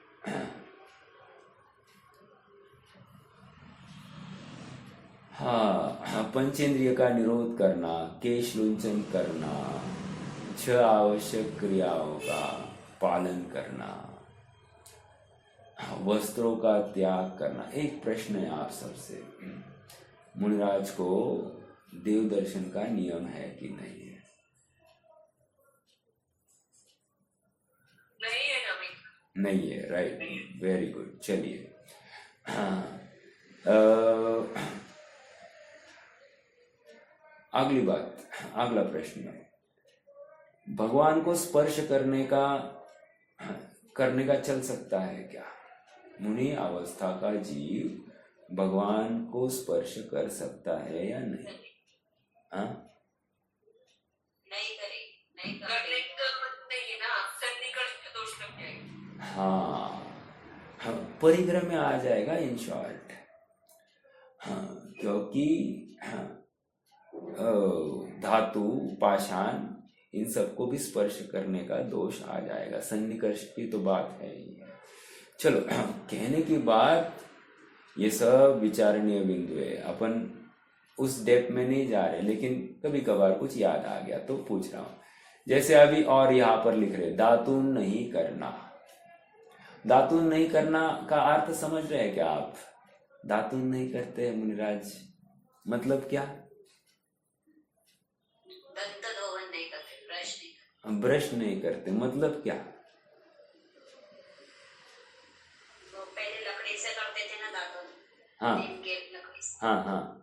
Speaker 1: हाँ, पंचेंद्रिय का निरोध करना, केश लुंचन करना, 6 आवश्यक क्रियाओं का पालन करना, वस्त्रों का त्याग करना। एक प्रश्न है आप सबसे, मुनिराज को देव दर्शन का नियम है कि नहीं है?
Speaker 2: नहीं है नवीन।
Speaker 1: नहीं है, राइट, वेरी गुड। चलिए, अगली बात, अगला प्रश्न है, भगवान को स्पर्श करने का चल सकता है क्या? मुनि अवस्था का जीव भगवान को स्पर्श कर सकता है या नहीं? हाँ,
Speaker 2: नहीं करे, नहीं करने का मत नहीं है ना, सन्निकर्ष का दोष लग जाएगा।
Speaker 1: हाँ, परिग्रह में आ जाएगा इन शॉर्ट। हाँ, क्योंकि धातु, पाषाण, इन सबको भी स्पर्श करने का दोष आ जाएगा। सन्निकर्ष की तो बात है ही है। चलो, कहने की बात, ये सब विचारणीय बिंदु है, अपन उस डेप्थ में नहीं जा रहे, लेकिन कभी कभार कुछ याद आ गया तो पूछ रहा हूं। जैसे अभी और यहाँ पर लिख रहे, दातुन नहीं करना। दातुन नहीं करना का अर्थ समझ रहे हैं क्या आप? दातुन नहीं करते हैं मुनिराज, मतलब क्या?
Speaker 2: दंत धोवन नहीं करते, ब्रश नहीं करते।
Speaker 1: ब्रश नहीं करते मतलब क्या?
Speaker 2: वो पहले लकड़ी से करते थे ना दांतों,
Speaker 1: हाँ
Speaker 2: नीम के लकड़ी से।
Speaker 1: हाँ हाँ,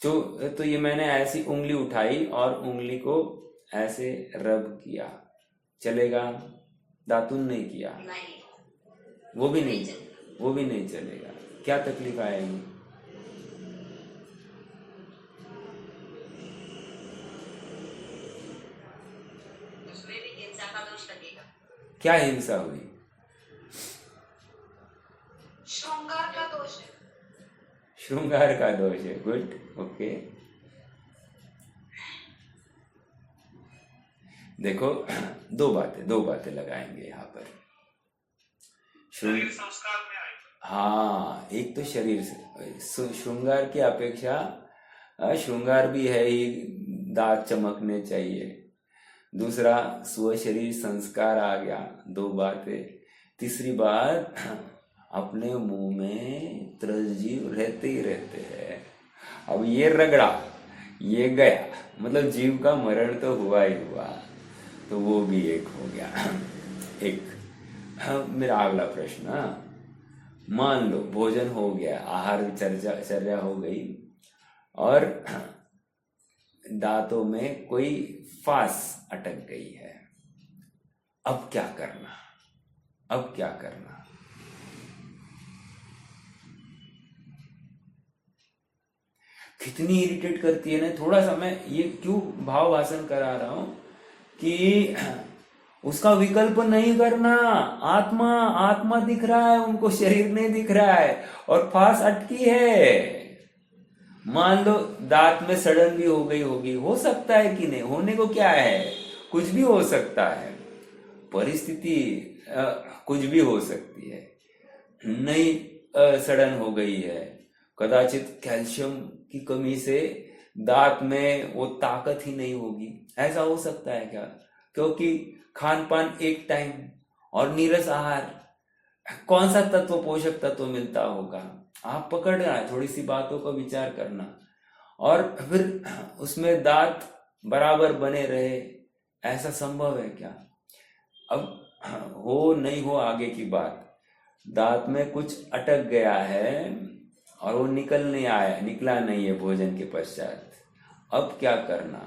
Speaker 1: तो ये मैंने ऐसी उंगली उठाई और उंगली को ऐसे रब किया, चलेगा? दातुन नहीं किया,
Speaker 2: नहीं,
Speaker 1: वो भी नहीं चलेगा। क्या तकलीफ आएगी?
Speaker 2: उसमें भी हिंसा का दोष लगेगा।
Speaker 1: क्या हिंसा हुई?
Speaker 2: श्रृंगार का दोष है।
Speaker 1: श्रृंगार का दोष है, गुड, ओके। देखो, दो बातें लगाएंगे यहाँ पर।
Speaker 3: शरीर संस्कार में आएगा।
Speaker 1: हाँ, एक तो शरीर से, श्रृंगार की अपेक्षा श्रृंगार भी है ही, दांत चमकने चाहिए। दूसरा, स्व शरीर संस्कार आ गया, 2 बातें। तीसरी बात, अपने मुंह में त्रसजीव रहते ही रहते हैं। अब ये रगड़ा, ये गया, मतलब जीव का मरण तो हुआ ही हुआ, तो वो भी एक हो गया। एक मेरा अगला प्रश्न, मान लो भोजन हो गया, आहार चर्या हो गई, और दांतों में कोई फांस अटक गई है। अब क्या करना? कितनी इरिटेट करती है ना। थोड़ा सा मैं ये क्यों भाव भाषण करा रहा हूं कि उसका विकल्प नहीं करना। आत्मा दिख रहा है उनको, शरीर नहीं दिख रहा है, और फांस अटकी है। मान लो दांत में सड़न भी हो गई होगी, हो सकता है कि नहीं, होने को क्या है, कुछ भी हो सकता है, परिस्थिति कुछ भी हो सकती है। नहीं सड़न हो गई है, कदाचित कैल्शियम की कमी से दांत में वो ताकत ही नहीं होगी, ऐसा हो सकता है क्या? क्योंकि खान पान एक टाइम और नीरस आहार, कौन सा तत्व, पोषक तत्व मिलता होगा? आप पकड़ना, थोड़ी सी बातों का विचार करना, और फिर उसमें दांत बराबर बने रहे, ऐसा संभव है क्या? अब हो नहीं हो आगे की बात। दांत में कुछ अटक गया है और वो निकला नहीं है भोजन के पश्चात, अब क्या करना?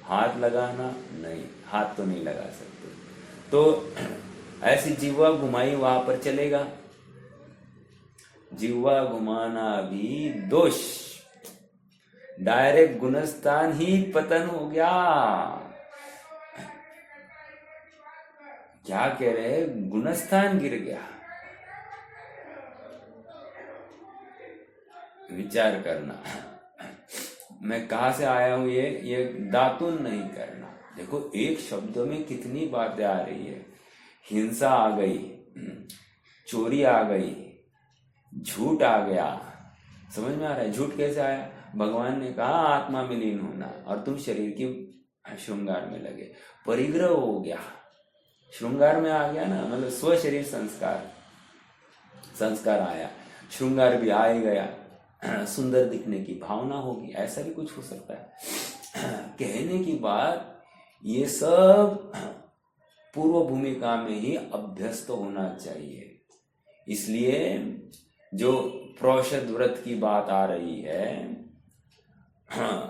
Speaker 1: हाथ लगाना? नहीं, हाथ तो नहीं लगा सकते। तो ऐसी जिह्वा घुमाई वहां पर चलेगा? जिह्वा घुमाना भी दोष, डायरेक्ट गुणस्थान ही पतन हो गया। क्या कह रहे हैं? गुणस्थान गिर गया। विचार करना, मैं कहां से आया हूं? ये दातुन नहीं करना। देखो एक शब्द में कितनी बातें आ रही है। हिंसा आ गई, चोरी आ गई, झूठ आ गया। समझ में आ रहा है? झूठ कैसे आया? भगवान ने कहा आत्मा में लीन होना, और तुम शरीर की श्रृंगार में लगे। परिग्रह हो गया, श्रृंगार में आ गया ना, मतलब स्व शरीर संस्कार आया, श्रृंगार भी आ ही गया, सुंदर दिखने की भावना होगी, ऐसा भी कुछ हो सकता है। कहने की बात, ये सब पूर्व भूमिका में ही अभ्यस्त होना चाहिए। इसलिए जो प्रोषद व्रत की बात आ रही है,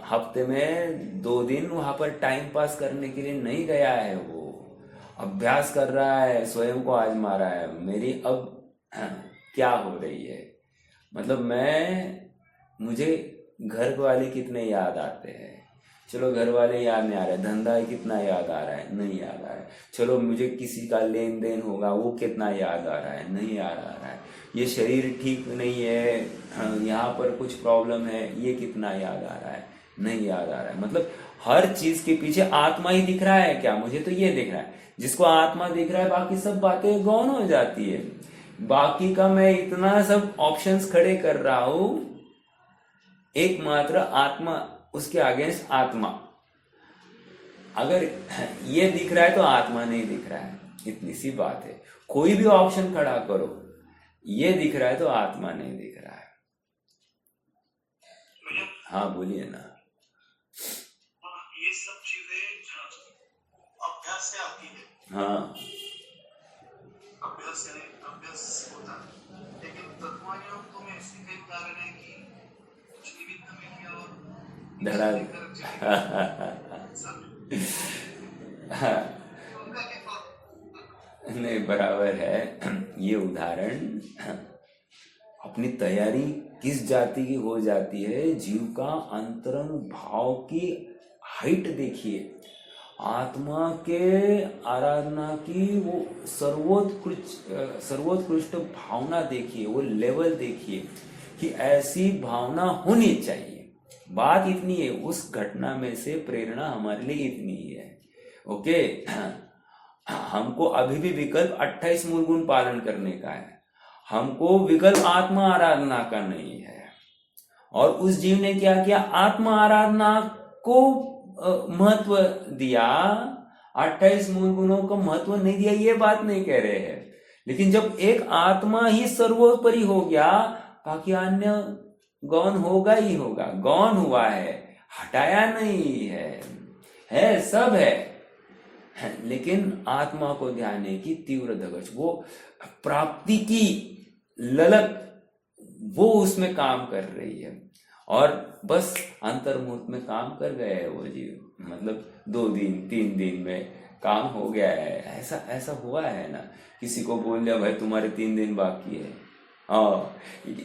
Speaker 1: हफ्ते में 2 दिन वहां पर टाइम पास करने के लिए नहीं गया है, वो अभ्यास कर रहा है, स्वयं को आजमा रहा है। मेरी अब क्या हो रही है, मतलब मुझे घर वाले कितने याद आते हैं, चलो घर वाले याद नहीं आ रहे, धंधा कितना याद आ रहा है, नहीं याद आ रहा है। चलो मुझे किसी का लेन देन होगा, वो कितना याद आ रहा है, नहीं याद आ रहा है। ये शरीर ठीक नहीं है, यहाँ पर कुछ प्रॉब्लम है, ये कितना याद आ रहा है, नहीं याद आ रहा है। मतलब हर चीज के पीछे आत्मा ही दिख रहा है क्या? मुझे तो ये दिख रहा है। जिसको आत्मा दिख रहा है, बाकी सब बातें गौण हो जाती है। बाकी का मैं इतना सब ऑप्शंस खड़े कर रहा हूं, एकमात्र आत्मा, उसके अगेंस्ट आत्मा। अगर ये दिख रहा है तो आत्मा नहीं दिख रहा है, इतनी सी बात है। कोई भी ऑप्शन खड़ा करो, ये दिख रहा है तो आत्मा नहीं दिख रहा है। हाँ बोलिए ना।
Speaker 3: ये सब चीजें अभ्यास से आती है।
Speaker 1: हाँ,
Speaker 3: अभ्यास होता है, लेकिन तत्वज्ञान तो में ऐसे कई उदाहरण है कि कुछ निमित्त में किया और
Speaker 1: धड़ा नहीं, बराबर है। ये उदाहरण, अपनी तैयारी किस जाति की हो जाती है, जीव का अंतरंग भाव की हाइट देखिए, आत्मा के आराधना की वो सर्वोत्कृष्ट भावना देखिए, वो लेवल देखिए कि ऐसी भावना होनी चाहिए। बात इतनी है, उस घटना में से प्रेरणा हमारे लिए इतनी ही है। ओके, हमको अभी भी विकल्प 28 मूल गुण पालन करने का है, हमको विकल्प आत्मा आराधना का नहीं है। और उस जीव ने क्या किया? आत्मा आराधना को महत्व दिया, 28 मूल गुणों का महत्व नहीं दिया, ये बात नहीं कह रहे हैं। लेकिन जब एक आत्मा ही सर्वोपरि हो गया, बाकी अन्य गौण होगा ही होगा। गौण हुआ है, हटाया नहीं है सब है। लेकिन आत्मा को ध्यान की तीव्र धगश, वो प्राप्ति की ललक, वो उसमें काम कर रही है। और बस अंतर्मुहूर्त में काम कर गए वो जीव, मतलब 2 दिन 3 दिन में काम हो गया है। ऐसा हुआ है ना, किसी को बोल दिया भाई तुम्हारे 3 दिन बाकी है, हाँ,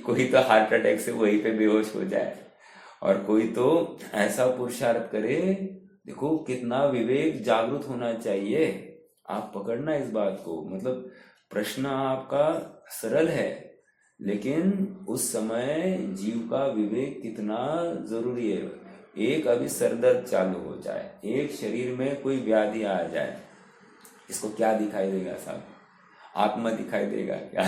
Speaker 1: कोई तो हार्ट अटैक से वहीं पे बेहोश हो जाए, और कोई तो ऐसा पुरुषार्थ करे। देखो कितना विवेक जागृत होना चाहिए। आप पकड़ना इस बात को, मतलब प्रश्न आपका सरल है, लेकिन उस समय जीव का विवेक कितना जरूरी है। एक अभी सरदर्द चालू हो जाए, एक शरीर में कोई व्याधि आ जाए, इसको क्या दिखाई देगा साहब? आत्मा दिखाई देगा क्या?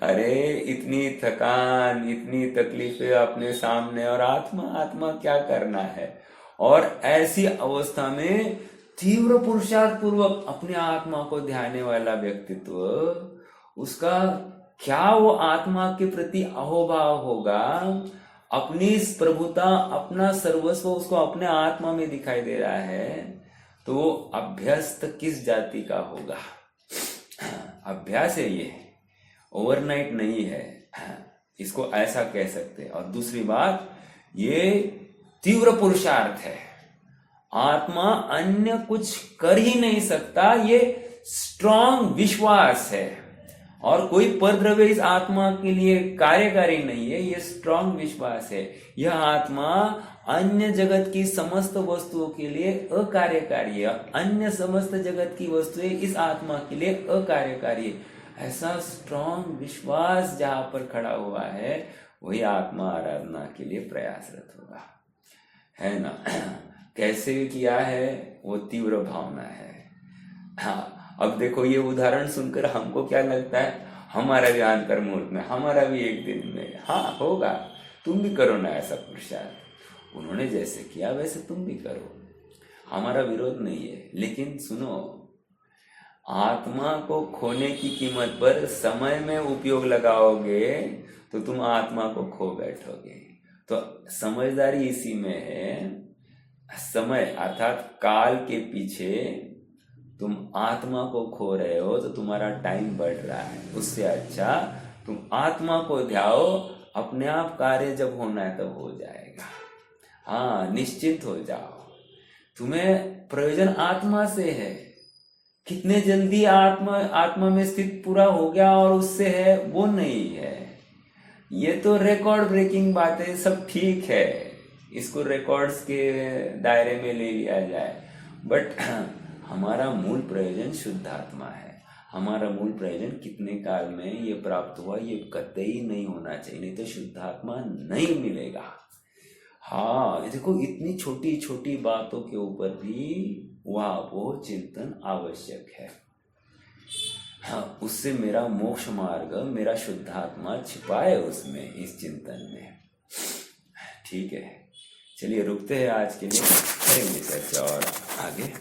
Speaker 1: अरे इतनी थकान, इतनी तकलीफें अपने सामने, और आत्मा क्या करना है? और ऐसी अवस्था में तीव्र पुरुषार्थ पूर्वक अपने आत्मा को ध्याने वाला व्यक्तित्व, उसका क्या वो आत्मा के प्रति अहोभाव होगा? अपनी प्रभुता, अपना सर्वस्व उसको अपने आत्मा में दिखाई दे रहा है, तो वो अभ्यस्त किस जाति का होगा? अभ्यास है ये, ओवरनाइट नहीं है, इसको ऐसा कह सकते हैं। और दूसरी बात, ये तीव्र पुरुषार्थ है। आत्मा अन्य कुछ कर ही नहीं सकता, ये स्ट्रांग विश्वास है। और कोई परद्रव्य इस आत्मा के लिए कार्यकारी नहीं है, ये स्ट्रांग विश्वास है। यह आत्मा अन्य जगत की समस्त वस्तुओं के लिए अकार्यकारी है, अन्य समस्त जगत की वस्तुएं इस आत्मा के लिए अकार्यकारी है। ऐसा स्ट्रांग विश्वास जहां पर खड़ा हुआ है, वही आत्मा आराधना के लिए प्रयासरत होगा, है ना। कैसे किया है, वो तीव्र भावना है। हाँ, अब देखो ये उदाहरण सुनकर हमको क्या लगता है, हमारा भी अंतर मुहूर्त में, हमारा भी एक दिन में, हाँ होगा, तुम भी करो ना ऐसा पुरुषार्थ। उन्होंने जैसे किया वैसे तुम भी करो, हमारा विरोध नहीं है। लेकिन सुनो, आत्मा को खोने की कीमत पर समय में उपयोग लगाओगे तो तुम आत्मा को खो बैठोगे। तो समझदारी इसी में है, समय अर्थात काल के पीछे तुम आत्मा को खो रहे हो तो तुम्हारा टाइम बढ़ रहा है। उससे अच्छा तुम आत्मा को ध्याओ, अपने आप कार्य जब होना है तब हो जाएगा। हाँ, निश्चित हो जाओ, तुम्हें प्रयोजन आत्मा से है। कितने जल्दी आत्मा में स्थित पूरा हो गया और उससे है, वो नहीं है। ये तो रिकॉर्ड ब्रेकिंग बातें सब ठीक है, इसको रिकॉर्ड्स के दायरे में ले लिया जाए, बट हमारा मूल प्रयोजन शुद्ध आत्मा है। हमारा मूल प्रयोजन कितने काल में ये प्राप्त हुआ, ये कतई नहीं होना चाहिए, नहीं तो शुद्ध आत्मा नहीं मिलेगा। हाँ, देखो इतनी छोटी छोटी बातों के ऊपर भी वो चिंतन आवश्यक है। हाँ, उससे मेरा मोक्ष मार्ग, मेरा शुद्ध आत्मा छिपा है उसमें, इस चिंतन में। ठीक है, चलिए रुकते हैं आज के लिए, करेंगे चर्चा और आगे।